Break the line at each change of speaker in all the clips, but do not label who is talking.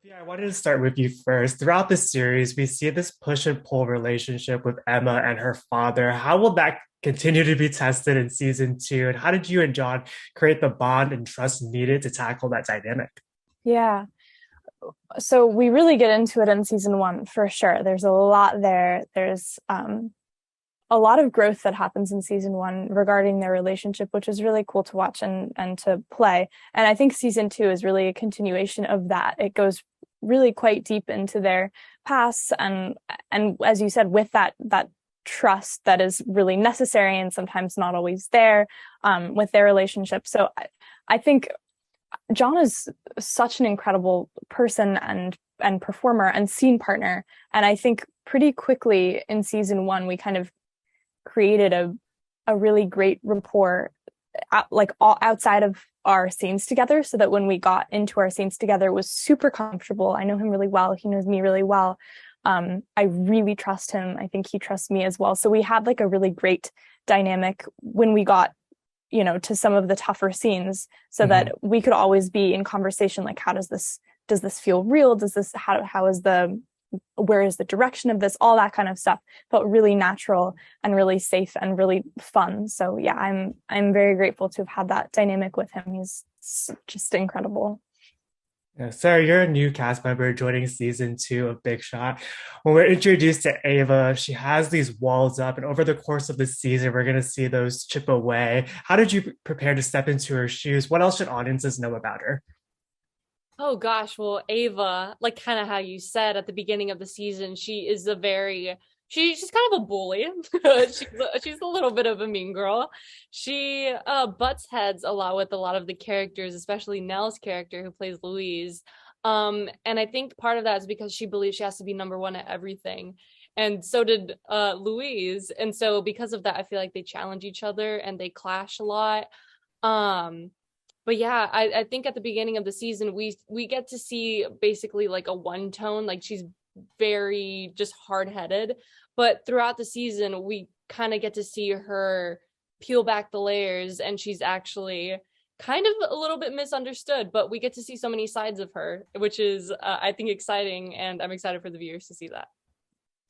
Yeah, I wanted to start with you first. Throughout the series, we see this push and pull relationship with Emma and her father. How will that continue to be tested in season two? And how did you and John create the bond and trust needed to tackle that dynamic?
Yeah. So we really get into it in season one for sure. There's a lot there. There's a lot of growth that happens in season one regarding their relationship, which is really cool to watch and to play. And I think season two is really a continuation of that. It goes really quite deep into their past and as you said, with that trust that is really necessary and sometimes not always there with their relationship. So I think John is such an incredible person and performer and scene partner. And I think pretty quickly in season one, we kind of created a really great rapport like all outside of our scenes together, so that when we got into our scenes together, it was super comfortable. I know him really well. He knows me really well. I really trust him. I think he trusts me as well. So we had like a really great dynamic when we got to some of the tougher scenes, so that we could always be in conversation, like, how does this feel real? Does this, where is the direction of this? All that kind of stuff felt really natural and really safe and really fun. So yeah, I'm very grateful to have had that dynamic with him. He's just incredible.
Yeah, Sarah, you're a new cast member joining season two of Big Shot. When we're introduced to Ava, she has these walls up, and over the course of the season, we're going to see those chip away. How did you prepare to step into her shoes? What else should audiences know about her?
Oh gosh, well, Ava, like kind of how you said at the beginning of the season, she's kind of a bully. she's a little bit of a mean girl. She butts heads a lot with a lot of the characters, especially Nell's character who plays Louise. And I think part of that is because she believes she has to be number one at everything. And so did Louise. And so because of that, I feel like they challenge each other and they clash a lot. But yeah, I think at the beginning of the season, we get to see basically like a one tone, like she's very just hard-headed. But throughout the season, we kind of get to see her peel back the layers, and she's actually kind of a little bit misunderstood, but we get to see so many sides of her, which is, I think, exciting, and I'm excited for the viewers to see that.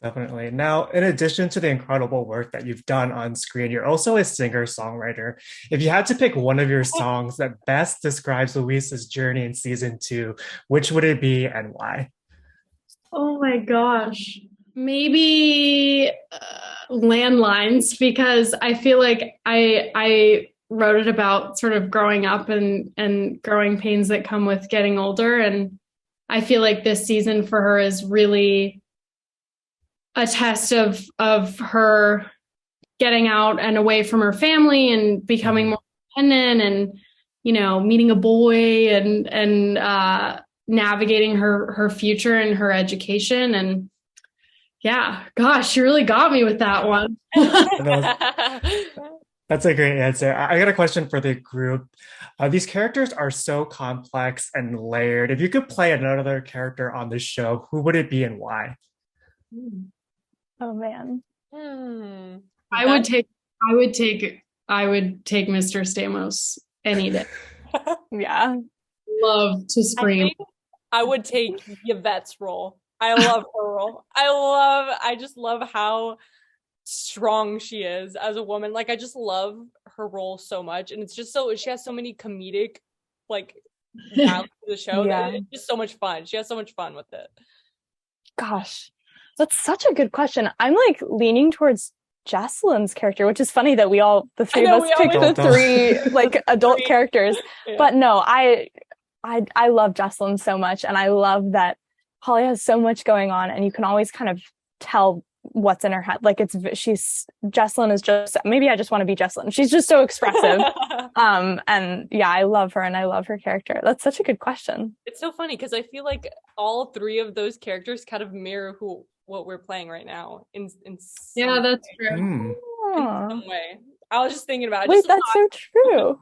Definitely. Now, in addition to the incredible work that you've done on screen, you're also a singer-songwriter. If you had to pick one of your songs that best describes Luisa's journey in season two, which would it be and why?
Oh my gosh. Maybe landlines, because I feel like I wrote it about sort of growing up and growing pains that come with getting older. And I feel like this season for her is really a test of her getting out and away from her family and becoming more independent and, meeting a boy and navigating her future and her education. And yeah, gosh, you really got me with that one.
That's a great answer. I got a question for the group. These characters are so complex and layered. If you could play another character on the show, who would it be and why?
Oh man.
I would take Mr. Stamos any day.
Yeah.
Love to scream.
I would take Yvette's role. I love her role. I just love how strong she is as a woman. Like, I just love her role so much. And it's just she has so many comedic, like, values to the show.
Yeah.
It's just so much fun. She has so much fun with it.
Gosh, that's such a good question. I'm like leaning towards Jocelyn's character, which is funny that the three of us picked the three like adult characters. Yeah. But no, I love Jocelyn so much, and I love that Holly has so much going on, and you can always kind of tell what's in her head. Like Jocelyn is just, maybe I just want to be Jocelyn. She's just so expressive. And yeah, I love her and I love her character. That's such a good question.
It's so funny because I feel like all three of those characters kind of mirror what we're playing right now in
yeah, that's true.
In some way. I was just thinking about it.
Wait, that's so true.